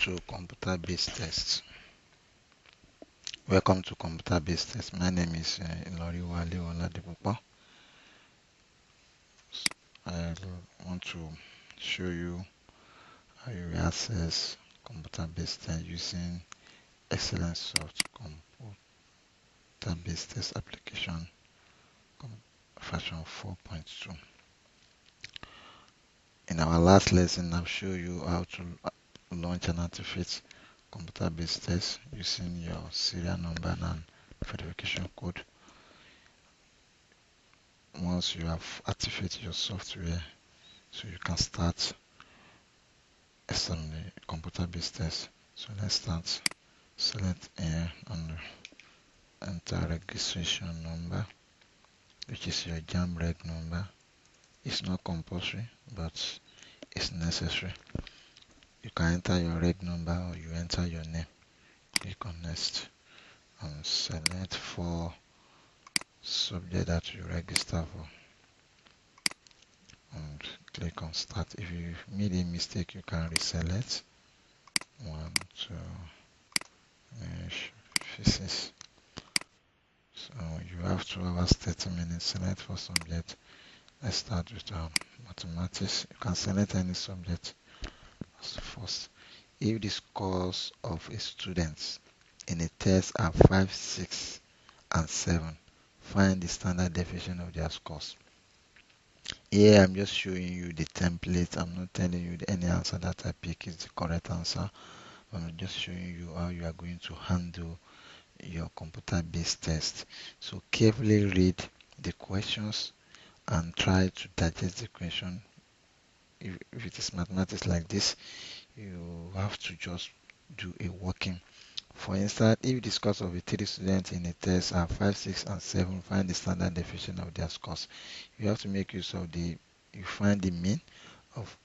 to computer-based tests. Welcome to computer-based tests. My name is Iloriwale Oladipupo. I want to show you how you access computer-based test using Excellent Soft computer-based test application version 4.2. In our last lesson, I've shown you how to launch and activate computer-based test using your serial number and verification code. Once you have activated your software, so you can start assembly computer-based test. So let's start. Select here and enter registration number, which is your JAMB reg number. It's not compulsory, but it's necessary. You can enter your reg number or you enter your name. Click on next and select for subject that you register for and click on start. If you made a mistake, you can reselect. 1, 2, physics. So you have 2 hours 30 minutes. Select for subject. Let's start with mathematics. You can select any subject as first. If the scores of a student in a test are 5, 6, and 7, find the standard deviation of their scores. Here I'm just showing you the template. I'm not telling you any answer that I pick is the correct answer. I'm just showing you how you are going to handle your computer-based test. So carefully read the questions and try to digest the question. If it is mathematics like this, you have to just do a working. For instance, if the scores of the 3 students in a test are 5, 6, and 7, find the standard deviation of their scores. You have to make use of you find the mean of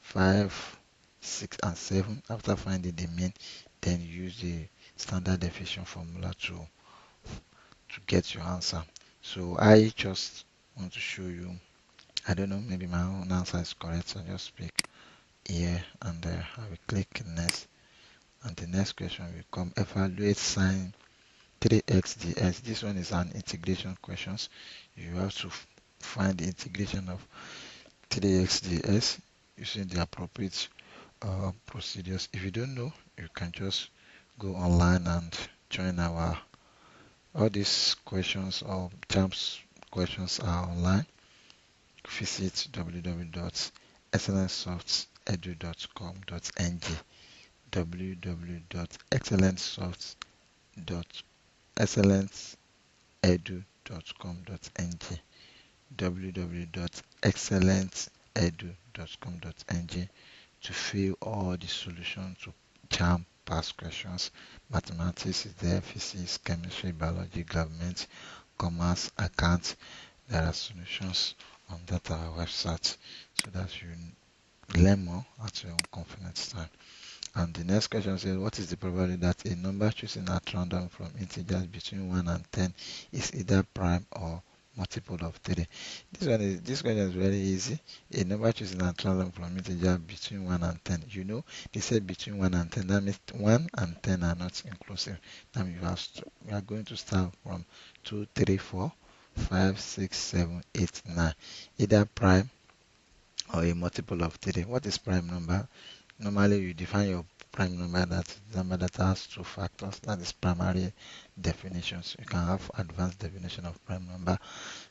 5, 6, and 7. After finding the mean, then use the standard deviation formula to get your answer. So I just want to show you, I don't know, maybe my own answer is correct, so I just pick here and there. I will click next, and the next question will come. Evaluate sine 3x dx. This one is an integration questions. You have to find the integration of 3x dx using the appropriate procedures. If you don't know, you can just go online and join all these questions or JAMB questions are online. Visit www.excellentsoftedu.com.ng www.excellentsoftedu.com.ng www.excellentedu.com.ng to fill all the solutions to JAMB past questions. Mathematics is there, physics, chemistry, biology, government, commerce, accounts. There are solutions on that our website so that you learn more at your own confidence time. And the next question says, what is the probability that a number chosen at random from integers between 1 and 10 is either prime or multiple of 3? This question is very easy. A number chosen at random from integer between 1 and 10. You know, they said between 1 and 10. That means 1 and 10 are not inclusive. That means we are going to start from 2, 3, 4, 5, 6, 7, 8, 9. Either prime or a multiple of 3. What is prime number? Normally, you define your prime number, that number that has 2 factors. That is primary definitions. You can have advanced definition of prime number.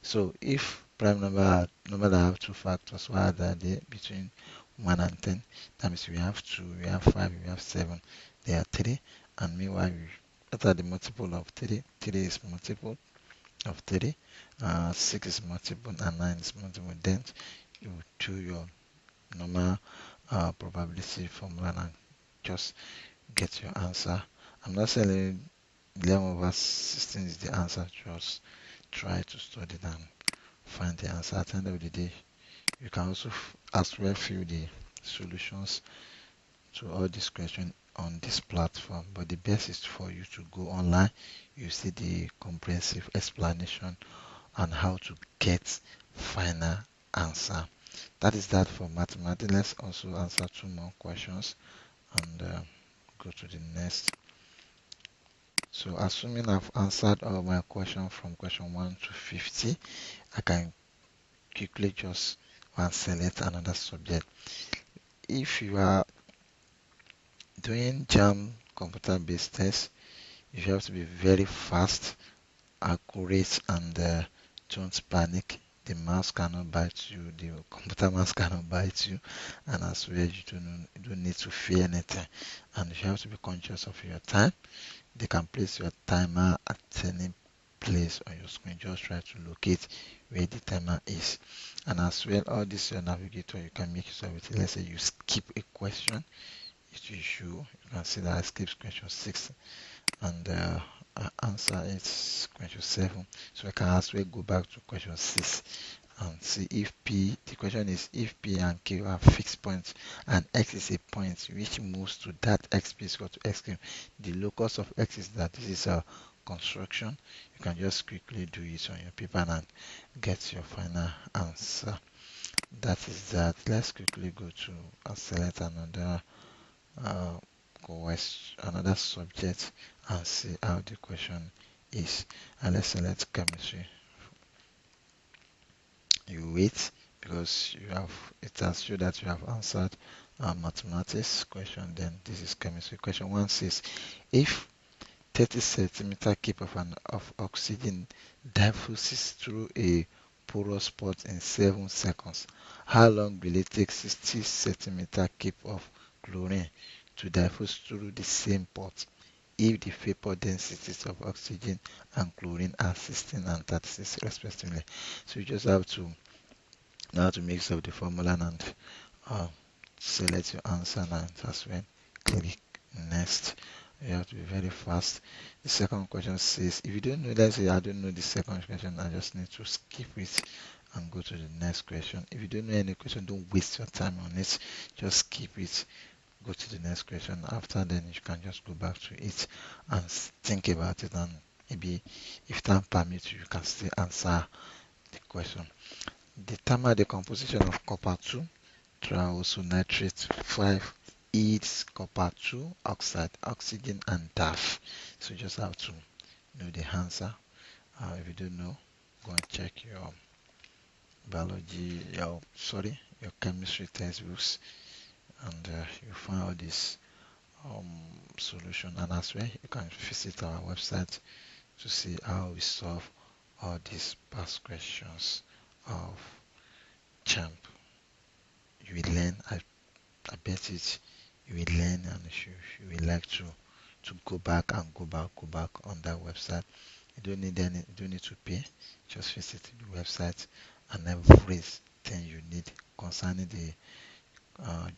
So, if prime number that have 2 factors, what are they between 1 and 10? That means we have 2, we have 5, we have 7. They are 3. And meanwhile, what are the multiple of 3? 3 is multiple of 3. 6 is multiple, and 9 is multiple. Then you do your normal probability formula and just get your answer. I'm not saying 11/16 is the answer. Just try to study it and find the answer. At the end of the day, you can also as well fill the solutions to all these questions on this platform. But the best is for you to go online. You see the comprehensive explanation on how to get final answer. That is that for mathematics. Let's also answer 2 more questions, and go to the next. So assuming I've answered all my questions from question 1 to 50, I can quickly just select another subject. If you are doing JAMB computer-based test, you have to be very fast, accurate, and don't panic. The mouse cannot bite you, the computer mouse cannot bite you, and as well you don't need to fear anything. And you have to be conscious of your time. They can place your timer at any place on your screen. Just try to locate where the timer is. And as well, all this your navigator, you can make use of it. Let's say you skip a question, it will show. You can see that I skipped question 6 and answer is question 7. So I can as well go back to question 6 and see if P, the question is if P and Q are fixed points and X is a point which moves to that X P is equal to X Q. The locus of X is that this is a construction. You can just quickly do it on your paper and get your final answer. That is that. Let's quickly go to select another another subject and see how the question is. And let's select chemistry. You wait because you have it has shown that you have answered mathematics question. Then this is chemistry. Question 1 says if 30 centimeter cube of oxygen diffuses through a porous spot in 7 seconds, how long will it take 60 centimeter cube of chlorine to diffuse through the same pot if the vapor densities of oxygen and chlorine are 16 and 36 respectively? So you just have to now to mix up the formula and uh, select your answer and as well click next. You have to be very fast. The second question says if you don't know, let's say I don't know the second question, I just need to skip it and go to the next question. If you don't know any question, don't waste your time on it, just skip it, go to the next question. After then you can just go back to it and think about it, and maybe if time permits you can still answer the question. Determine the composition of copper 2 triosonitrate 5 is copper 2 oxide, oxygen, and DAF. So you just have to know the answer. If you don't know, go and check your your chemistry textbooks, and you find all this solution. And as well, you can visit our website to see how we solve all these past questions of JAMB. You will learn. I bet it you will learn, and you will like to go back and go back on that website. You don't need to pay. Just visit the website and everything you need concerning the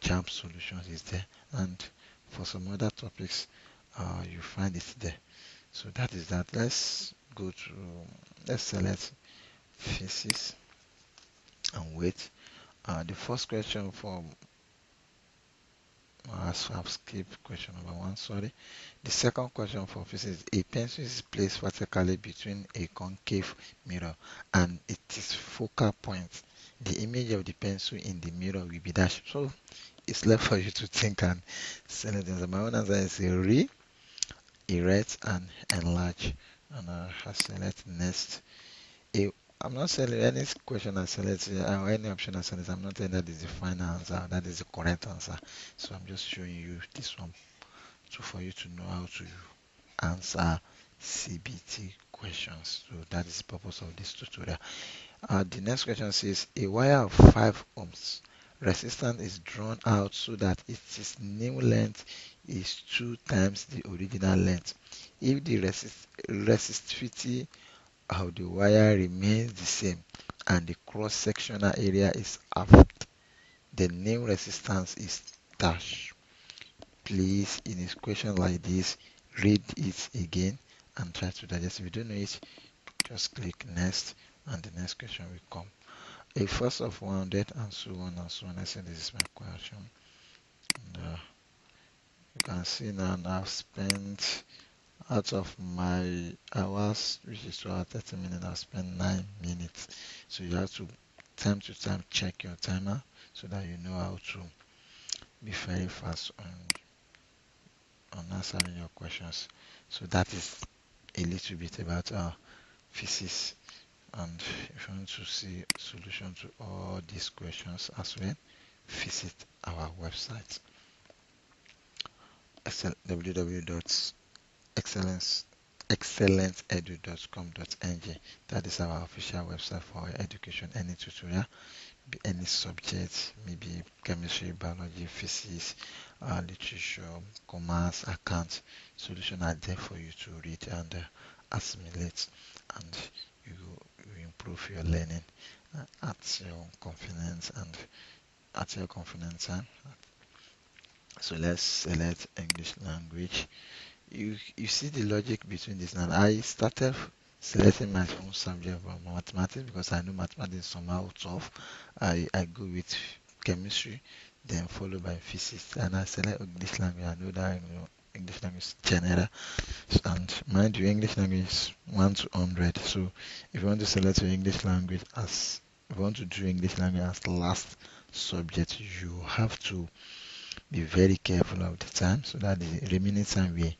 JAMB solutions is there. And for some other topics, you find it there. So that is that. Let's select physics and wait. The first question for I've skipped question number 1, sorry. The second question for physics: a pencil is placed vertically between a concave mirror and its focal point. The image of the pencil in the mirror will be dashed. So it's left for you to think and select it. My own answer is a erect, and enlarge. And I select next. A I'm not selling any question I select or any option I select. I'm not saying that is the final answer, that is the correct answer. So I'm just showing you this one for you to know how to answer CBT questions. So that is the purpose of this tutorial. The next question says a wire of 5 ohms resistance is drawn out so that its new length is 2 times the original length. If the resistivity of the wire remains the same and the cross-sectional area is halved, the new resistance is dash. Please, in a question like this, read it again and try to digest. If you don't know it, just click next and the next question will come. A force of 100 and so on and so on. I say this is my question. And you can see now I've spent out of my hours, which is 2 hours 30 minutes, I've spent 9 minutes. So you have to time check your timer so that you know how to be very fast on answering your questions. So that is a little bit about physics. And if you want to see solution to all these questions as well, visit our website www.excellenceedu.com.ng. That is our official website for education. Any tutorial, any subject, maybe chemistry, biology, physics, literature, commerce, account, solution are there for you to read and assimilate, and you, you improve your learning at your confidence and at your confidence. So let's select English language. You see the logic between this now. I started selecting my own subject from mathematics because I know mathematics is somehow tough. I go with chemistry, then followed by physics, and I select English language. I know that English language is general, and mind you, English language is 1 to 100. So if you want to select your English language as if you want to do English language as last subject, you have to be very careful of the time so that the remaining time will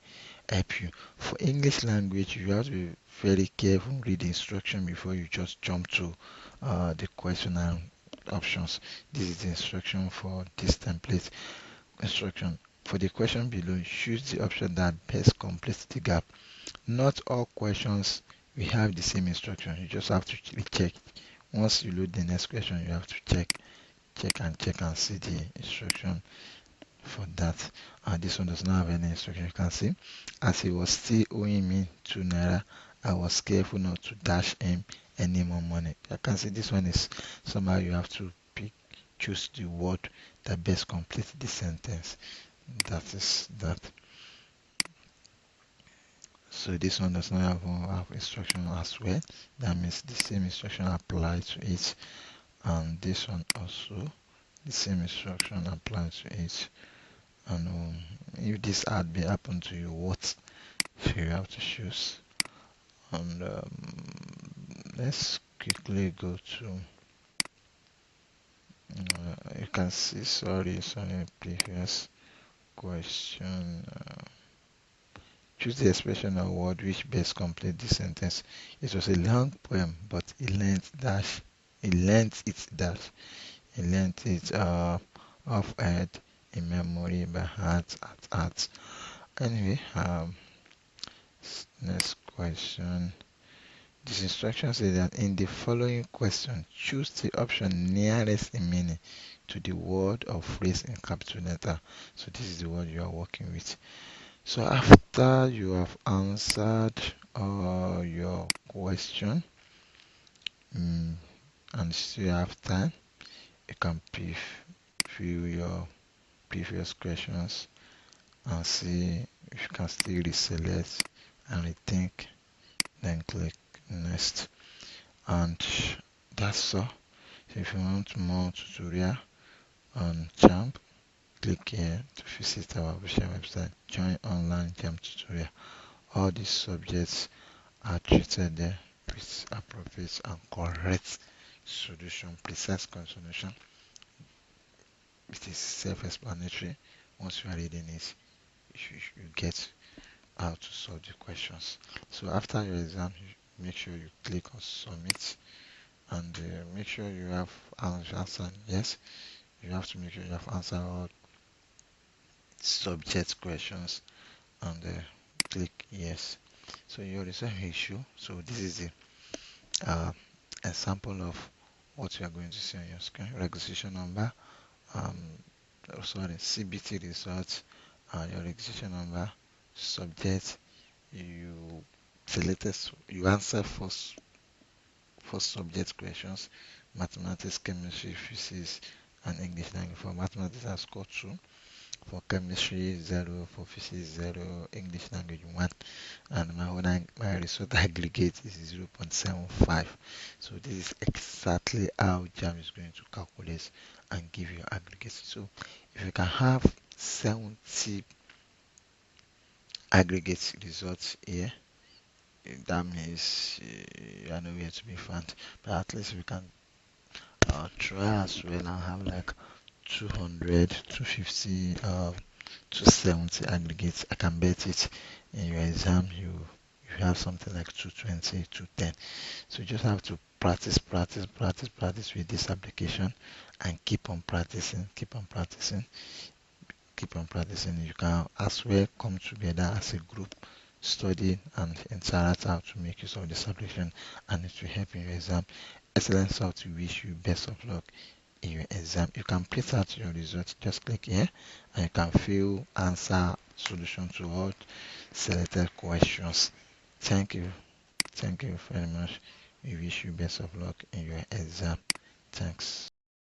help you. For English language, you have to be very careful, read the instruction before you just jump to the question and options. This is the instruction for this template. Instruction for the question below, choose the option that best completes the gap. Not all questions will have the same instruction. You just have to check. Once you load the next question, you have to check and see the instruction for that. This one does not have any instruction. You can see, as he was still owing me 2 naira, I was careful not to dash him any more money. I can see this one is somehow you have to choose the word that best completes the sentence. That is that. So this one does not have instruction as well. That means the same instruction applies to it, and this one also the same instruction applies to it. And if this ad be happen to you, what you have to choose? And let's quickly go to you can see, sorry, previous question. Choose the expression or word which best complete the sentence. It was a long poem, but he learnt it dash he learnt it off head, in memory, by heart, at heart. Anyway, next question. This instruction says that in the following question, choose the option nearest in meaning to the word or phrase in capital letter. So this is the word you are working with. So after you have answered your question, and still have time, you can preview your previous questions and see if you can still reselect and rethink, then click next. And that's all. So if you want more tutorial on JAMB, click here to visit our official website. Join online JAMB tutorial. All these subjects are treated there with appropriate and correct solution, precise solution. It is self-explanatory. Once you are reading it, you get how to solve the questions. So after your exam, make sure you click on submit, and make sure you have answered yes. You have to make sure you have answered all subject questions, and click yes. So your result issue. So this is the example of what you are going to see on your screen. Registration number, um, CBT results, your registration number, subject. You selected, you answer for subject questions, mathematics, chemistry, physics, and English language. For mathematics, I scored 2. For chemistry, 0. For physics, 0. English language, 1. And my result aggregate is 0.75. So this is exactly how JAM is going to calculate and give you aggregate. So if you can have 70 aggregate results here, that means you are nowhere to be found. But at least we can try as well and have like 200, 250 to 70 aggregates. I can bet it in your exam you have something like 220, 210. So you just have to practice with this application and keep on practicing, keep on practicing. You can as well come together as a group, study and interact how to make use of this application, and it will help in your exam. Excellent stuff. To wish you best of luck in your exam. You can print out your results. Just click here and you can fill answer solution to all selected questions. Thank you. Thank you very much. We wish you best of luck in your exam. Thanks.